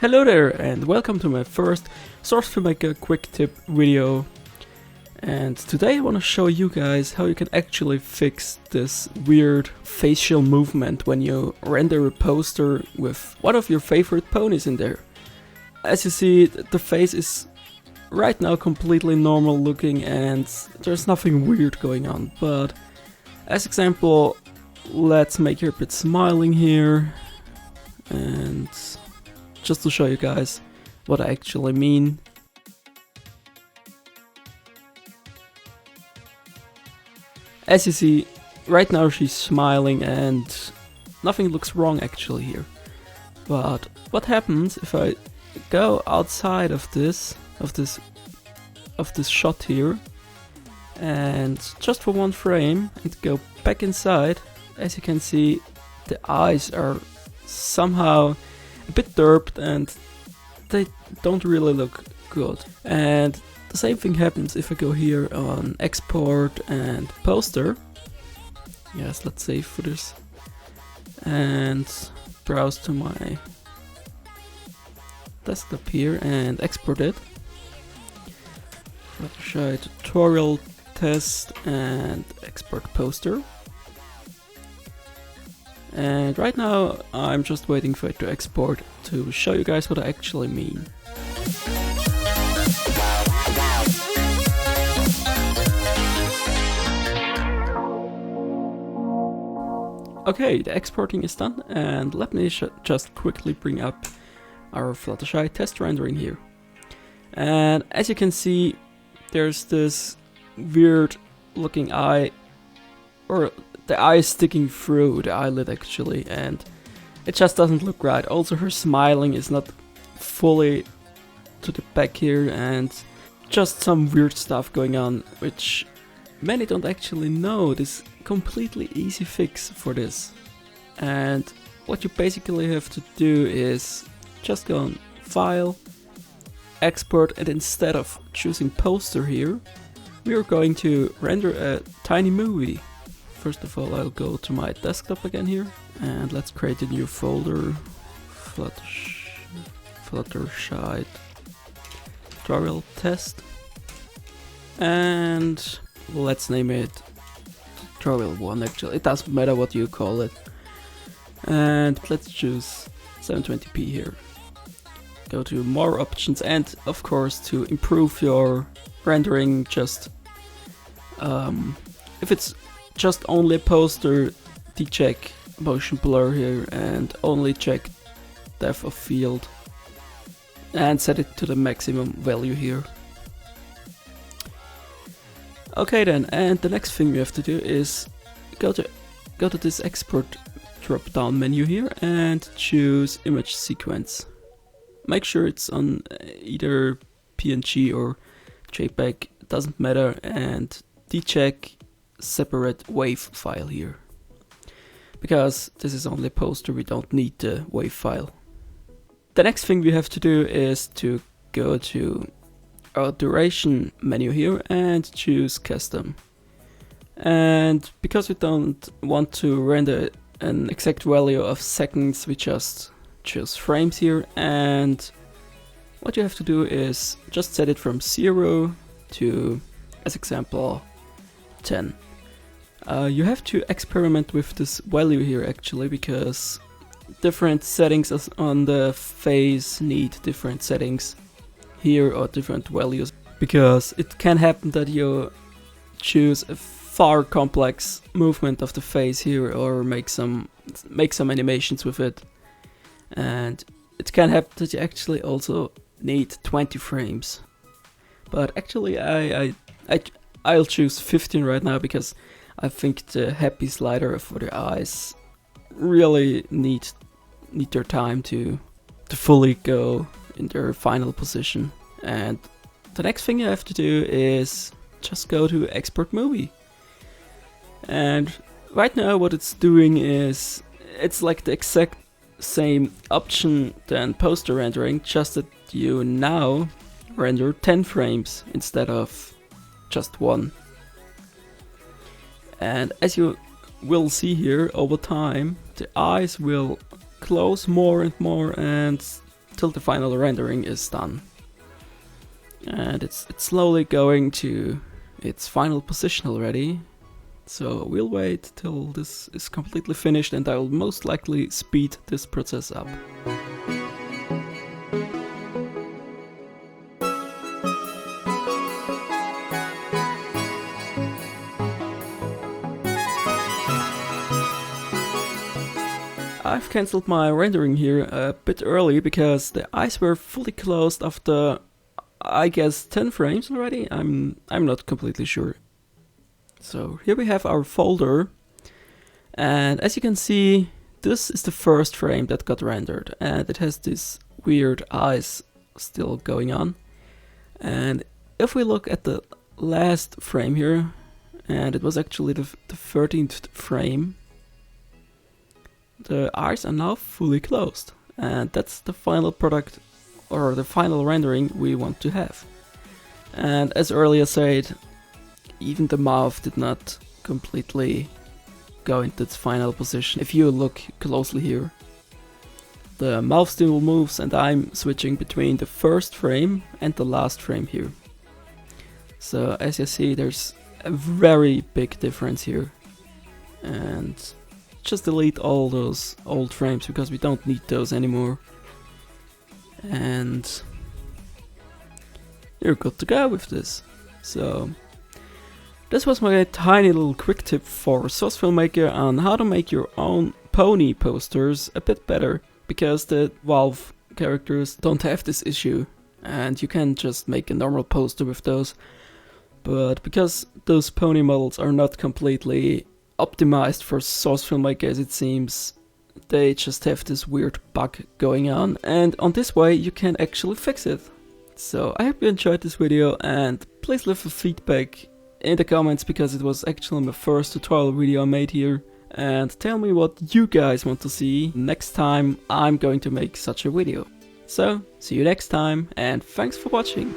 Hello there and welcome to my first Source Filmmaker quick tip video. And today I want to show you guys how you can actually fix this weird facial movement when you render a poster with one of your favorite ponies in there. As you see, the face is right now completely normal looking and there's nothing weird going on. But as example, let's make her a bit smiling here, and just to show you guys what I actually mean. As you see, right now she's smiling and nothing looks wrong actually here. But what happens if I go outside of this shot here and just for one frame and go back inside? As you can see, the eyes are somehow a bit derped and they don't really look good. And the same thing happens if I go here on export and poster. Yes, let's save for this and browse to my desktop here and export it. Fluttersky tutorial test and export poster. And right now I'm just waiting for it to export to show you guys what I actually mean. Okay, the exporting is done, and let me just quickly bring up our Fluttersky test rendering here. And as you can see, there's this weird looking eye, or the eye is sticking through the eyelid actually, and it just doesn't look right. Also her smiling is not fully to the back here, and just some weird stuff going on, which many don't actually know. This completely easy fix for this. And what you basically have to do is just go on File, Export, and instead of choosing poster here, we are going to render a tiny movie. First of all, I'll go to my desktop again here, and let's create a new folder, Fluttersky tutorial test, and let's name it tutorial 1 actually, it doesn't matter what you call it, and let's choose 720p here. Go to more options, and of course to improve your rendering, just if it's just only a poster, decheck motion blur here and only check depth of field and set it to the maximum value here. Okay then, and the next thing we have to do is go to this export drop down menu here and choose image sequence. Make sure it's on either PNG or JPEG, it doesn't matter, and decheck separate wave file here, because this is only a poster, we don't need the wave file. The next thing we have to do is to go to our duration menu here and choose custom. And because we don't want to render an exact value of seconds, we just choose frames here, and what you have to do is just set it from 0 to, as example, 10. You have to experiment with this value here actually, because different settings on the face need different settings here or different values, because it can happen that you choose a far complex movement of the face here or make some animations with it, and it can happen that you actually also need 20 frames. But actually I'll choose 15 right now, because I think the happy slider for the eyes really need their time to fully go in their final position. And the next thing you have to do is just go to export movie. And right now what it's doing is, it's like the exact same option than poster rendering, just that you now render 10 frames instead of just 1. And as you will see here, over time the eyes will close more and more, and till the final rendering is done. And it's slowly going to its final position already. So we'll wait till this is completely finished, and I'll most likely speed this process up. I've cancelled my rendering here a bit early because the eyes were fully closed after, I guess, 10 frames already. I'm not completely sure. So here we have our folder, and as you can see, this is the first frame that got rendered, and it has these weird eyes still going on. And if we look at the last frame here, and it was actually the 13th frame, the eyes are now fully closed, and that's the final product, or the final rendering we want to have. And as earlier said, even the mouth did not completely go into its final position. If you look closely here, the mouth still moves, and I'm switching between the first frame and the last frame here. So as you see, there's a very big difference here. And just delete all those old frames because we don't need those anymore. And you're good to go with this. So this was my tiny little quick tip for Source Filmmaker on how to make your own pony posters a bit better, because the Valve characters don't have this issue and you can just make a normal poster with those. But because those pony models are not completely optimized for Source Filmmaker, as it seems, they just have this weird bug going on, and on this way you can actually fix it. So I hope you enjoyed this video, and please leave a feedback in the comments because it was actually my first tutorial video I made here, and tell me what you guys want to see next time I'm going to make such a video. So see you next time, and thanks for watching.